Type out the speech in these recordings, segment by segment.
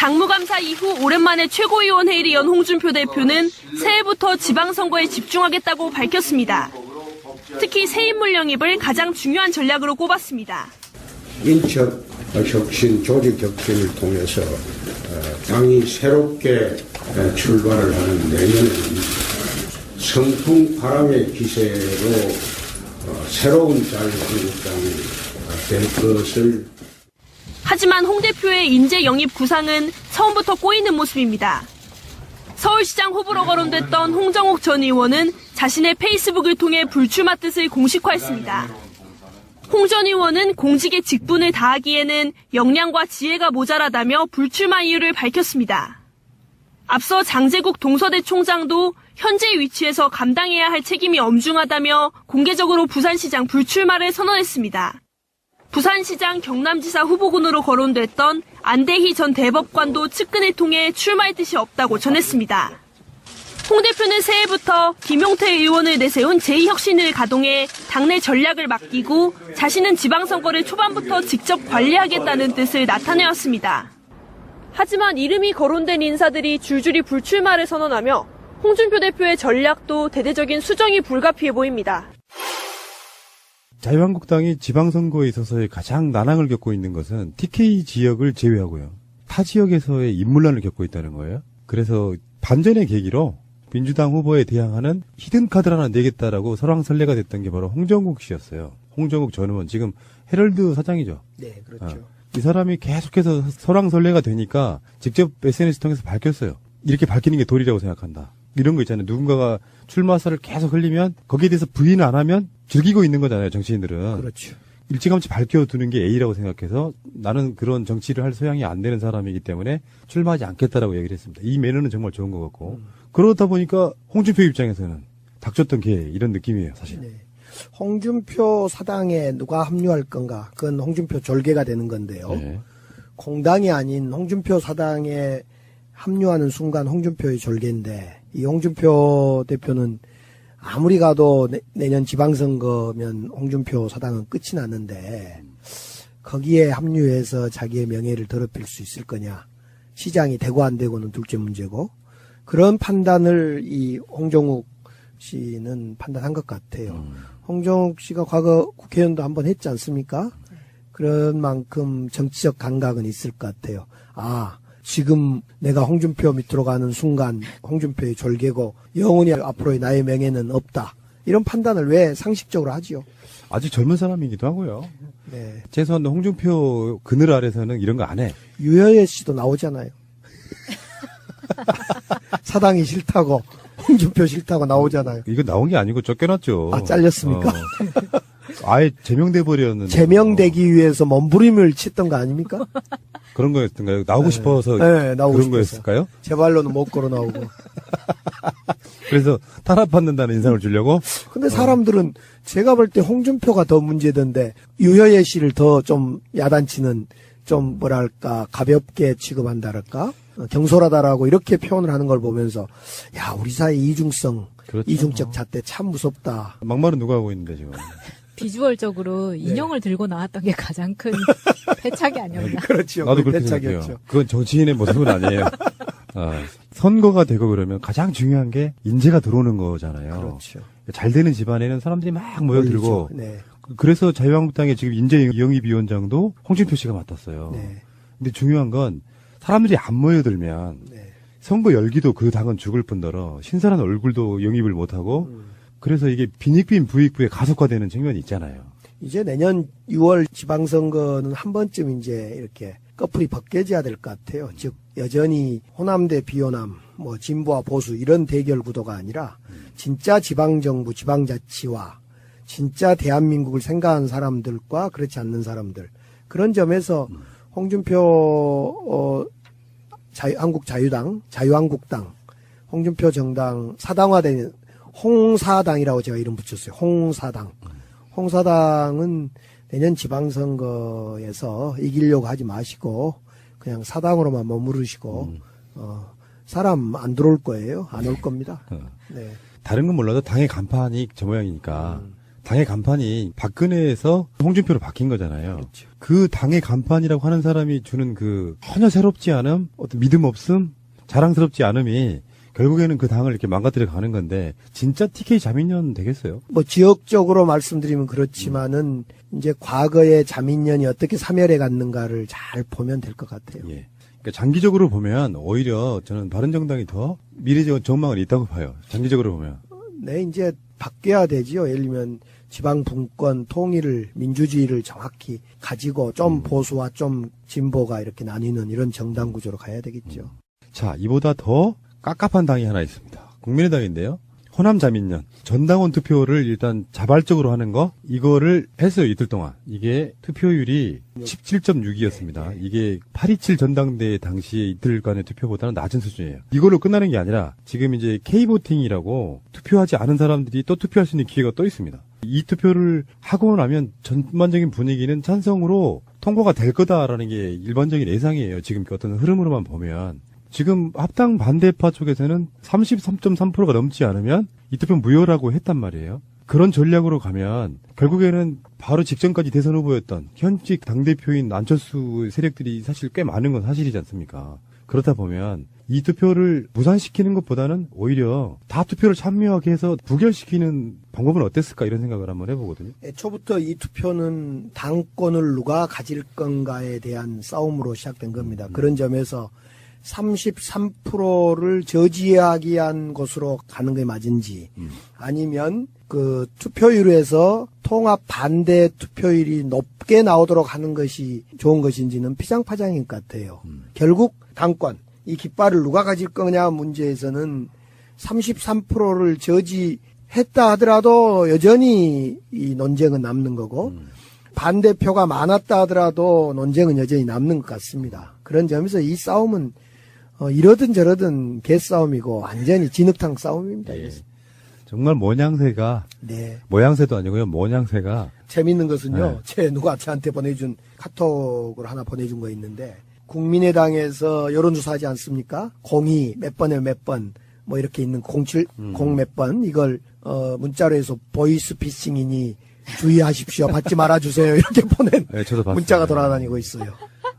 당무감사 이후 오랜만에 최고위원 회의를 연 홍준표 대표는 새해부터 지방선거에 집중하겠다고 밝혔습니다. 특히 새 인물 영입을 가장 중요한 전략으로 꼽았습니다. 인적 혁신, 조직 혁신을 통해서 당이 새롭게 출발을 하는 내년에는 성풍 바람의 기세로 새로운 자유한국당이 될 것을. 하지만 홍 대표의 인재 영입 구상은 처음부터 꼬이는 모습입니다. 서울시장 후보로 거론됐던 홍정욱 전 의원은 자신의 페이스북을 통해 불출마 뜻을 공식화했습니다. 홍 전 의원은 공직의 직분을 다하기에는 역량과 지혜가 모자라다며 불출마 이유를 밝혔습니다. 앞서 장제국 동서대 총장도 현재 위치에서 감당해야 할 책임이 엄중하다며 공개적으로 부산시장 불출마를 선언했습니다. 부산시장 경남지사 후보군으로 거론됐던 안대희 전 대법관도 측근을 통해 출마할 뜻이 없다고 전했습니다. 홍 대표는 새해부터 김용태 의원을 내세운 제2혁신을 가동해 당내 전략을 맡기고 자신은 지방선거를 초반부터 직접 관리하겠다는 뜻을 나타내었습니다. 하지만 이름이 거론된 인사들이 줄줄이 불출마를 선언하며 홍준표 대표의 전략도 대대적인 수정이 불가피해 보입니다. 자유한국당이 지방선거에 있어서의 가장 난항을 겪고 있는 것은 TK 지역을 제외하고요. 타 지역에서의 인물난을 겪고 있다는 거예요. 그래서 반전의 계기로 민주당 후보에 대항하는 히든카드를 하나 내겠다라고 설왕설래가 됐던 게 바로 홍정욱 씨였어요. 홍정욱 전 의원, 지금 헤럴드 사장이죠. 네, 그렇죠. 이 사람이 계속해서 설왕설래가 되니까 직접 SNS 통해서 밝혔어요. 이렇게 밝히는 게 도리라고 생각한다. 이런 거 있잖아요. 누군가가 출마설을 계속 흘리면 거기에 대해서 부인 안 하면 즐기고 있는 거잖아요. 정치인들은. 그렇죠. 일찌감치 밝혀두는 게 A라고 생각해서 나는 그런 정치를 할 소양이 안 되는 사람이기 때문에 출마하지 않겠다라고 얘기를 했습니다. 이 매너는 정말 좋은 것 같고. 그러다 보니까 홍준표 입장에서는 닥쳤던 개 이런 느낌이에요. 사실. 네. 홍준표 사당에 누가 합류할 건가. 그건 홍준표 졸개가 되는 건데요. 네. 공당이 아닌 홍준표 사당에 합류하는 순간 홍준표의 졸개인데 이 홍준표 대표는 아무리 가도 내년 지방선거면 홍준표 사당은 끝이 났는데 거기에 합류해서 자기의 명예를 더럽힐 수 있을 거냐. 시장이 되고 안 되고는 둘째 문제고 그런 판단을 이 홍정욱 씨는 판단한 것 같아요. 홍정욱 씨가 과거 국회의원도 한번 했지 않습니까? 그런 만큼 정치적 감각은 있을 것 같아요. 아, 지금 내가 홍준표 밑으로 가는 순간 홍준표의 졸개고 영원히 앞으로의 나의 명예는 없다. 이런 판단을 왜 상식적으로 하지요? 아직 젊은 사람이기도 하고요. 네. 최소한 홍준표 그늘 아래서는 이런 거 안 해. 유여애 씨도 나오잖아요. 사당이 싫다고 홍준표 싫다고 나오잖아요. 이거 나온 게 아니고 쫓겨났죠. 아, 잘렸습니까? 아예 제명돼 버렸는데. 제명되기 위해서 몸부림을 쳤던 거 아닙니까? 그런 거였던가요? 나오고 싶어서 네, 나오고 그런 싶어서. 거였을까요? 제 발로는 못 걸어 나오고. 그래서 탄압받는다는 인상을 주려고? 근데 사람들은 제가 볼 때 홍준표가 더 문제던데 유여애 씨를 더 좀 야단치는 좀 뭐랄까 가볍게 취급한다랄까 경솔하다라고 이렇게 표현을 하는 걸 보면서 야 우리 사회 이중성, 그렇죠. 이중적 잣대 참 무섭다. 막말은 누가 하고 있는데 지금. 비주얼적으로 인형을 들고 나왔던 게 가장 큰 패착이 아니었나. 그렇죠. 나도 그렇게 패착이었죠. 생각해요. 그건 정치인의 모습은 아니에요. 선거가 되고 그러면 가장 중요한 게 인재가 들어오는 거잖아요. 그렇죠. 잘 되는 집안에는 사람들이 막 모여들고. 네. 그래서 자유한국당의 지금 인재 영입위원장도 홍준표 씨가 맡았어요. 네. 근데 중요한 건 사람들이 안 모여들면 네. 선거 열기도 그 당은 죽을 뿐더러 신선한 얼굴도 영입을 못하고 그래서 이게 빈익빈 부익부에 가속화되는 측면이 있잖아요. 이제 내년 6월 지방선거는 한 번쯤 이제 이렇게 꺼풀이 벗겨져야 될 것 같아요. 즉 여전히 호남 대 비호남, 뭐 진보와 보수 이런 대결 구도가 아니라 진짜 지방정부, 지방자치와 진짜 대한민국을 생각하는 사람들과 그렇지 않는 사람들 그런 점에서 홍준표 한국자유당, 자유한국당, 홍준표 정당 사당화된 홍사당이라고 제가 이름 붙였어요. 홍사당. 홍사당은 내년 지방선거에서 이기려고 하지 마시고 그냥 사당으로만 머무르시고 사람 안 들어올 거예요. 안 올 겁니다. 네. 다른 건 몰라도 당의 간판이 저 모양이니까 당의 간판이 박근혜에서 홍준표로 바뀐 거잖아요. 그렇죠. 그 당의 간판이라고 하는 사람이 주는 그 전혀 새롭지 않음, 어떤 믿음 없음, 자랑스럽지 않음이 결국에는 그 당을 이렇게 망가뜨려 가는 건데 진짜 TK 자민련 되겠어요? 뭐 지역적으로 말씀드리면 그렇지만은 이제 과거의 자민련이 어떻게 사멸해 갔는가를 잘 보면 될 것 같아요. 예. 그러니까 장기적으로 보면 오히려 저는 바른정당이 더 미래적 전망은 있다고 봐요. 장기적으로 보면. 네, 이제 바뀌어야 되지요. 예를 들면 지방 분권 통일을 민주주의를 정확히 가지고 좀 보수와 좀 진보가 이렇게 나뉘는 이런 정당 구조로 가야 되겠죠. 자, 이보다 더 깝깝한 당이 하나 있습니다. 국민의당인데요. 호남 자민련 전당원 투표를 일단 자발적으로 하는 거 이거를 했어요. 이틀 동안. 이게 투표율이 17.6이었습니다. 이게 8.27 전당대 당시에 이틀간의 투표보다는 낮은 수준이에요. 이걸로 끝나는 게 아니라 지금 이제 K보팅이라고 투표하지 않은 사람들이 또 투표할 수 있는 기회가 또 있습니다. 이 투표를 하고 나면 전반적인 분위기는 찬성으로 통과가 될 거다라는 게 일반적인 예상이에요. 지금 어떤 흐름으로만 보면. 지금 합당 반대파 쪽에서는 33.3%가 넘지 않으면 이 투표 무효라고 했단 말이에요. 그런 전략으로 가면 결국에는 바로 직전까지 대선 후보였던 현직 당대표인 안철수 세력들이 사실 꽤 많은 건 사실이지 않습니까? 그렇다 보면 이 투표를 무산시키는 것보다는 오히려 다 투표를 참여하게 해서 부결시키는 방법은 어땠을까 이런 생각을 한번 해보거든요. 애초부터 이 투표는 당권을 누가 가질 건가에 대한 싸움으로 시작된 겁니다. 그런 점에서 33%를 저지하기 위한 것으로 가는 게 맞은지 아니면 그 투표율에서 통합 반대 투표율이 높게 나오도록 하는 것이 좋은 것인지는 피장파장인 것 같아요. 결국 당권, 이 깃발을 누가 가질 거냐 문제에서는 33%를 저지했다 하더라도 여전히 이 논쟁은 남는 거고 반대표가 많았다 하더라도 논쟁은 여전히 남는 것 같습니다. 그런 점에서 이 싸움은 이러든 저러든 개싸움이고 완전히 진흙탕 싸움입니다. 예. 정말 모양새가 네. 모양새도 아니고요. 모양새가 재밌는 것은요. 네. 누가 저한테 보내준 카톡을 하나 보내준 거 있는데 국민의당에서 여론조사하지 않습니까? 02 몇 번에 몇 번 뭐 이렇게 있는 07 0 몇 번 이걸 문자로 해서 보이스피싱이니 주의하십시오. 받지 말아주세요. 이렇게 보낸 네, 저도 봤어요. 문자가 돌아다니고 있어요.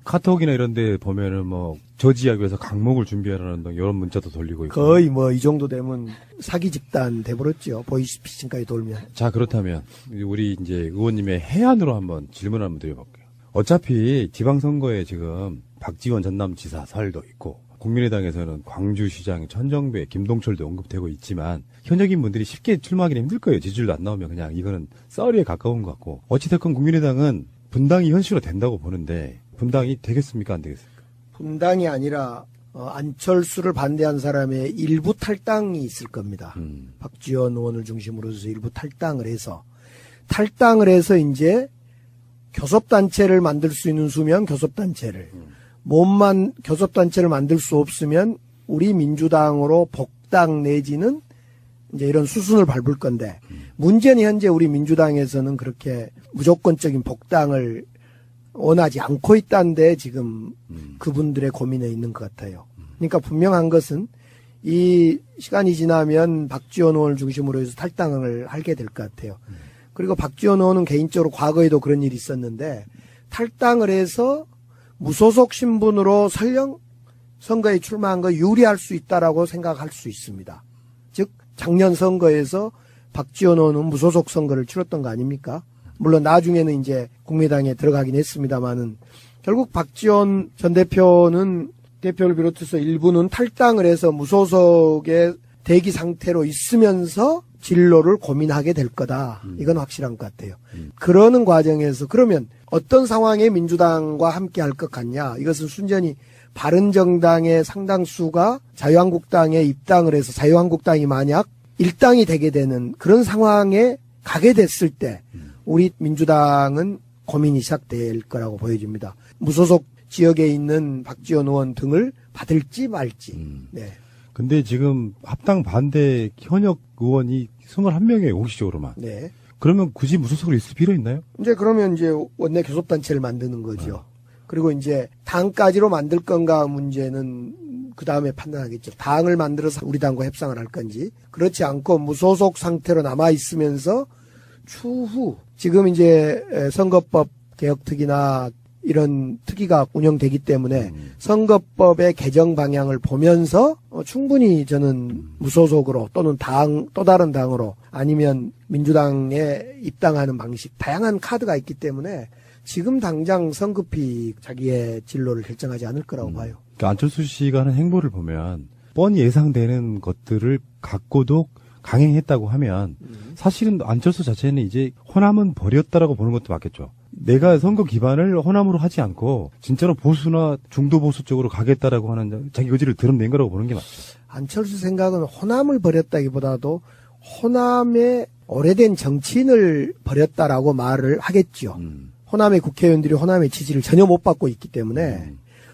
카톡이나 이런 데 보면은 뭐 저지하기 위해서 강목을 준비하라는 등 이런 문자도 돌리고 있고. 거의 뭐 이 정도 되면 사기 집단 돼버렸죠. 보이스피싱까지 돌면. 자, 그렇다면 우리 이제 의원님의 해안으로 한번 질문 한번 드려볼게요. 어차피 지방선거에 지금 박지원 전남지사 설도 있고 국민의당에서는 광주시장 천정배, 김동철도 언급되고 있지만 현역인 분들이 쉽게 출마하기는 힘들 거예요. 지지율도 안 나오면 그냥 이거는 썰이에 가까운 것 같고 어찌됐건 국민의당은 분당이 현실화 된다고 보는데 분당이 되겠습니까? 안 되겠습니까? 분당이 아니라 안철수를 반대한 사람의 일부 탈당이 있을 겁니다. 박지원 의원을 중심으로 해서 일부 탈당을 해서 이제 교섭단체를 만들 수 있는 수면 교섭단체를 몸만 교섭단체를 만들 수 없으면 우리 민주당으로 복당 내지는 이제 이런 수순을 밟을 건데 문제는 현재 우리 민주당에서는 그렇게 무조건적인 복당을 원하지 않고 있다는데 지금 그분들의 고민에 있는 것 같아요. 그러니까 분명한 것은 이 시간이 지나면 박지원 의원을 중심으로 해서 탈당을 하게 될 것 같아요. 그리고 박지원 의원은 개인적으로 과거에도 그런 일이 있었는데 탈당을 해서 무소속 신분으로 설령 선거에 출마한 거 유리할 수 있다라고 생각할 수 있습니다. 즉 작년 선거에서 박지원 의원은 무소속 선거를 치렀던 거 아닙니까? 물론 나중에는 이제 국민의당에 들어가긴 했습니다만은 결국 박지원 전 대표는 대표를 비롯해서 일부는 탈당을 해서 무소속의 대기 상태로 있으면서 진로를 고민하게 될 거다. 이건 확실한 것 같아요. 그러는 과정에서 그러면 어떤 상황에 민주당과 함께 할 것 같냐. 이것은 순전히 바른정당의 상당수가 자유한국당에 입당을 해서 자유한국당이 만약 일당이 되게 되는 그런 상황에 가게 됐을 때 우리 민주당은 고민이 시작될 거라고 보여집니다. 무소속 지역에 있는 박지원 의원 등을 받을지 말지. 네. 근데 지금 합당 반대 현역 의원이 21명이에요, 공식적으로만. 네. 그러면 굳이 무소속으로 있을 필요 있나요? 이제 그러면 이제 원내 교섭단체를 만드는 거죠. 그리고 이제 당까지로 만들 건가 문제는 그 다음에 판단하겠죠. 당을 만들어서 우리 당과 협상을 할 건지, 그렇지 않고 무소속 상태로 남아 있으면서 추후 지금 이제 선거법 개혁특위나 이런 특위가 운영되기 때문에 선거법의 개정 방향을 보면서 충분히 저는 무소속으로 또는 또 다른 당으로 아니면 민주당에 입당하는 방식 다양한 카드가 있기 때문에 지금 당장 성급히 자기의 진로를 결정하지 않을 거라고 봐요. 그러니까 안철수 씨가 하는 행보를 보면 뻔히 예상되는 것들을 갖고도 강행했다고 하면 사실은 안철수 자체는 이제 호남은 버렸다라고 보는 것도 맞겠죠. 내가 선거 기반을 호남으로 하지 않고 진짜로 보수나 중도 보수 쪽으로 가겠다라고 하는 자기 의지를 드러낸 거라고 보는 게 맞죠. 안철수 생각은 호남을 버렸다기보다도 호남의 오래된 정치인을 버렸다라고 말을 하겠죠. 호남의 국회의원들이 호남의 지지를 전혀 못 받고 있기 때문에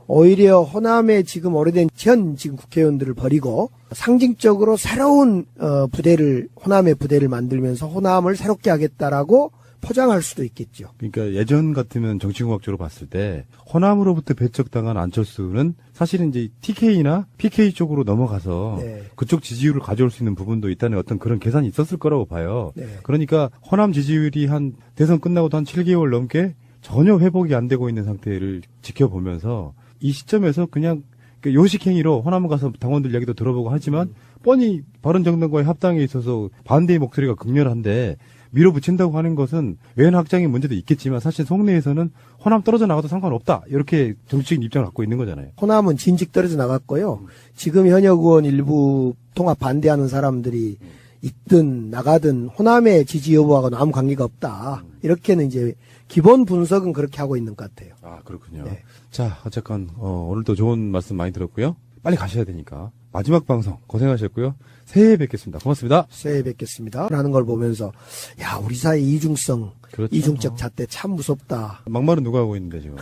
오히려 호남의 지금 오래된 지금 국회의원들을 버리고 상징적으로 새로운 호남의 부대를 만들면서 호남을 새롭게 하겠다라고 포장할 수도 있겠죠. 그러니까 예전 같으면 정치공학적으로 봤을 때 호남으로부터 배척당한 안철수는 사실은 이제 TK나 PK 쪽으로 넘어가서 네. 그쪽 지지율을 가져올 수 있는 부분도 있다는 어떤 그런 계산이 있었을 거라고 봐요. 네. 그러니까 호남 지지율이 한 대선 끝나고도 한 7개월 넘게 전혀 회복이 안 되고 있는 상태를 지켜보면서 이 시점에서 그냥 요식행위로 호남 가서 당원들 이야기도 들어보고 하지만 뻔히 바른정당과의 합당에 있어서 반대의 목소리가 극렬한데 밀어붙인다고 하는 것은 외연 확장의 문제도 있겠지만 사실 속내에서는 호남 떨어져 나가도 상관없다. 이렇게 정치적인 입장을 갖고 있는 거잖아요. 호남은 진즉 떨어져 나갔고요. 지금 현역 의원 일부 통합 반대하는 사람들이 있든 나가든 호남의 지지 여부하고는 아무 관계가 없다. 이렇게는 이제 기본 분석은 그렇게 하고 있는 것 같아요. 아, 그렇군요. 네. 자, 어쨌건 오늘도 좋은 말씀 많이 들었고요. 빨리 가셔야 되니까 마지막 방송 고생하셨고요. 새해에 뵙겠습니다. 고맙습니다. 새해 뵙겠습니다. 라는 걸 보면서 야 우리 사회 이중성, 그렇죠. 이중적 잣대 참 무섭다. 막말은 누가 하고 있는데 지금.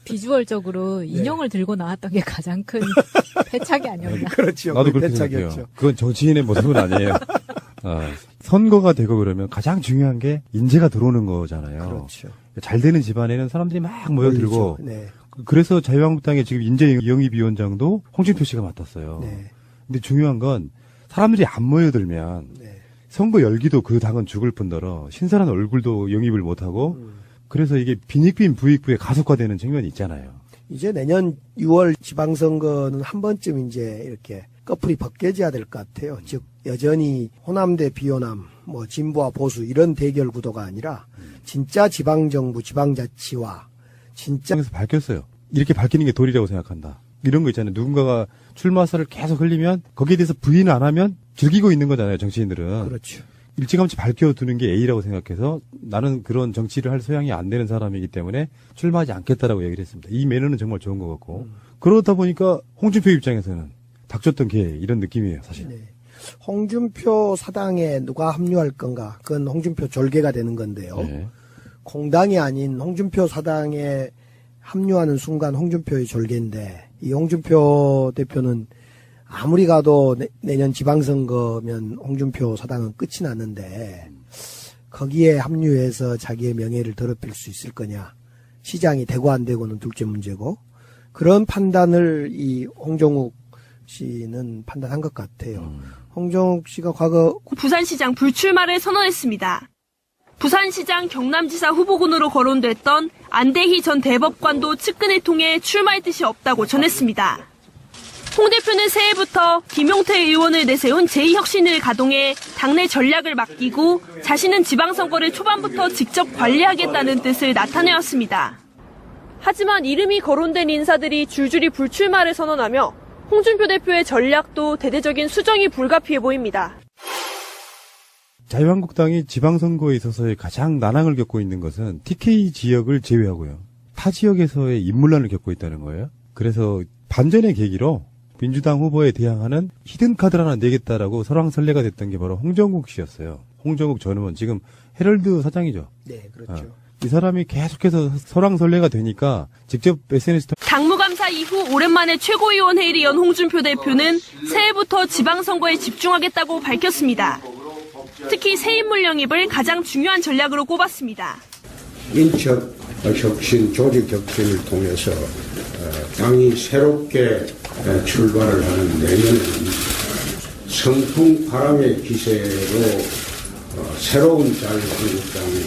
비주얼적으로 인형을 들고 나왔던 게 가장 큰 패착이 아니었나. 그렇죠. 나도 거의 그렇게 패착이었죠. 생각해요. 그건 정치인의 모습은 아니에요. 선거가 되고 그러면 가장 중요한 게 인재가 들어오는 거잖아요. 그렇죠. 잘 되는 집안에는 사람들이 막 모여들고 올리죠. 네. 그래서 자유한국당의 지금 인재영입위원장도 홍준표 씨가 맡았어요. 네. 근데 중요한 건 사람들이 안 모여들면 네. 선거 열기도 그 당은 죽을 뿐더러 신선한 얼굴도 영입을 못하고 그래서 이게 빈익빈 부익부에 가속화되는 측면이 있잖아요. 이제 내년 6월 지방선거는 한 번쯤 이제 이렇게 꺼풀이 벗겨져야 될 것 같아요. 즉 여전히 호남 대 비호남, 뭐 진보와 보수 이런 대결 구도가 아니라 진짜 지방정부, 지방자치와 진짜 그래서 밝혔어요. 이렇게 밝히는 게 도리라고 생각한다. 이런 거 있잖아요. 누군가가 출마설을 계속 흘리면 거기에 대해서 부인을 안 하면 즐기고 있는 거잖아요. 정치인들은. 그렇죠. 일찌감치 밝혀두는 게 A라고 생각해서 나는 그런 정치를 할 소양이 안 되는 사람이기 때문에 출마하지 않겠다라고 얘기를 했습니다. 이 매너는 정말 좋은 것 같고 그러다 보니까 홍준표 입장에서는 닥쳤던 개 이런 느낌이에요. 사실. 네. 홍준표 사당에 누가 합류할 건가? 그건 홍준표 졸개가 되는 건데요. 네. 공당이 아닌 홍준표 사당에 합류하는 순간 홍준표의 졸개인데 이 홍준표 대표는 아무리 가도 내년 지방선거면 홍준표 사당은 끝이 났는데 거기에 합류해서 자기의 명예를 더럽힐 수 있을 거냐. 시장이 되고 안 되고는 둘째 문제고 그런 판단을 이 홍정욱 씨는 판단한 것 같아요. 홍정욱 씨가 과거 부산시장 불출마를 선언했습니다. 부산시장 경남지사 후보군으로 거론됐던 안대희 전 대법관도 측근을 통해 출마할 뜻이 없다고 전했습니다. 홍 대표는 새해부터 김용태 의원을 내세운 제2혁신을 가동해 당내 전략을 맡기고 자신은 지방선거를 초반부터 직접 관리하겠다는 뜻을 나타내었습니다. 하지만 이름이 거론된 인사들이 줄줄이 불출마를 선언하며 홍준표 대표의 전략도 대대적인 수정이 불가피해 보입니다. 자유한국당이 지방선거에 있어서의 가장 난항을 겪고 있는 것은 TK 지역을 제외하고요. 타 지역에서의 인물난을 겪고 있다는 거예요. 그래서 반전의 계기로 민주당 후보에 대항하는 히든카드를 하나 내겠다라고 설왕설래가 됐던 게 바로 홍정욱 씨였어요. 홍정욱 전 의원 지금 헤럴드 사장이죠. 네, 그렇죠. 이 사람이 계속해서 설왕설래가 되니까 직접 SNS 당무감사 이후 오랜만에 최고위원 회의를 연 홍준표 대표는 새해부터 지방선거에 집중하겠다고 밝혔습니다. 특히 새 인물 영입을 가장 중요한 전략으로 꼽았습니다. 인적 혁신, 조직 혁신을 통해서 당이 새롭게 출발을 하는 내년에는 성풍 바람의 기세로 새로운 자유한국당이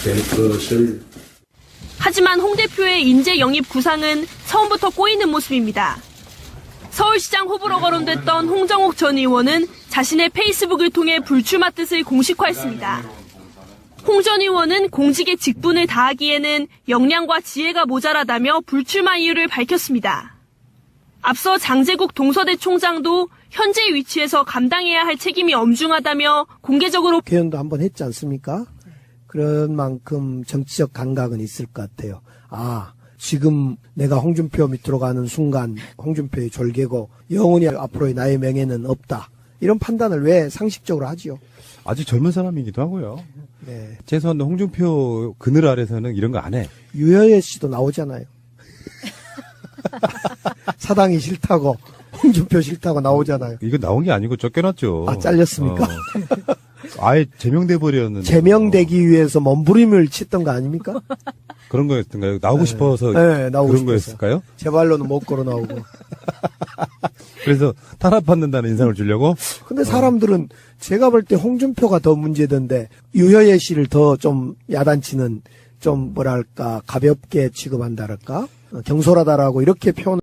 될 것을. 하지만 홍 대표의 인재 영입 구상은 처음부터 꼬이는 모습입니다. 서울시장 후보로 거론됐던 홍정욱 전 의원은 자신의 페이스북을 통해 불출마 뜻을 공식화했습니다. 홍 전 의원은 공직의 직분을 다하기에는 역량과 지혜가 모자라다며 불출마 이유를 밝혔습니다. 앞서 장제국 동서대 총장도 현재 위치에서 감당해야 할 책임이 엄중하다며 공개적으로 개헌도 한번 했지 않습니까? 그런 만큼 정치적 감각은 있을 것 같아요. 아, 지금 내가 홍준표 밑으로 가는 순간 홍준표의 졸개고 영원히 앞으로의 나의 명예는 없다. 이런 판단을 왜 상식적으로 하지요? 아주 젊은 사람이기도 하고요. 네. 최소한 홍준표 그늘 아래서는 이런 거 안 해. 유여애 씨도 나오잖아요. 사당이 싫다고 홍준표 싫다고 나오잖아요. 이거 나온 게 아니고 쫓겨났죠. 아, 잘렸습니까? 아예 제명돼 버렸는데. 제명되기 위해서 몸부림을 쳤던 거 아닙니까? 그런 거였던가요? 나오고 싶어서 네, 나오고 그런 싶어서. 거였을까요? 제 발로는 못 걸어 나오고. 그래서 탄압받는다는 인상을 주려고? 근데 사람들은 제가 볼 때 홍준표가 더 문제던데 유여애 씨를 더 좀 야단치는 좀 뭐랄까 가볍게 취급한다랄까 경솔하다라고 이렇게 표현.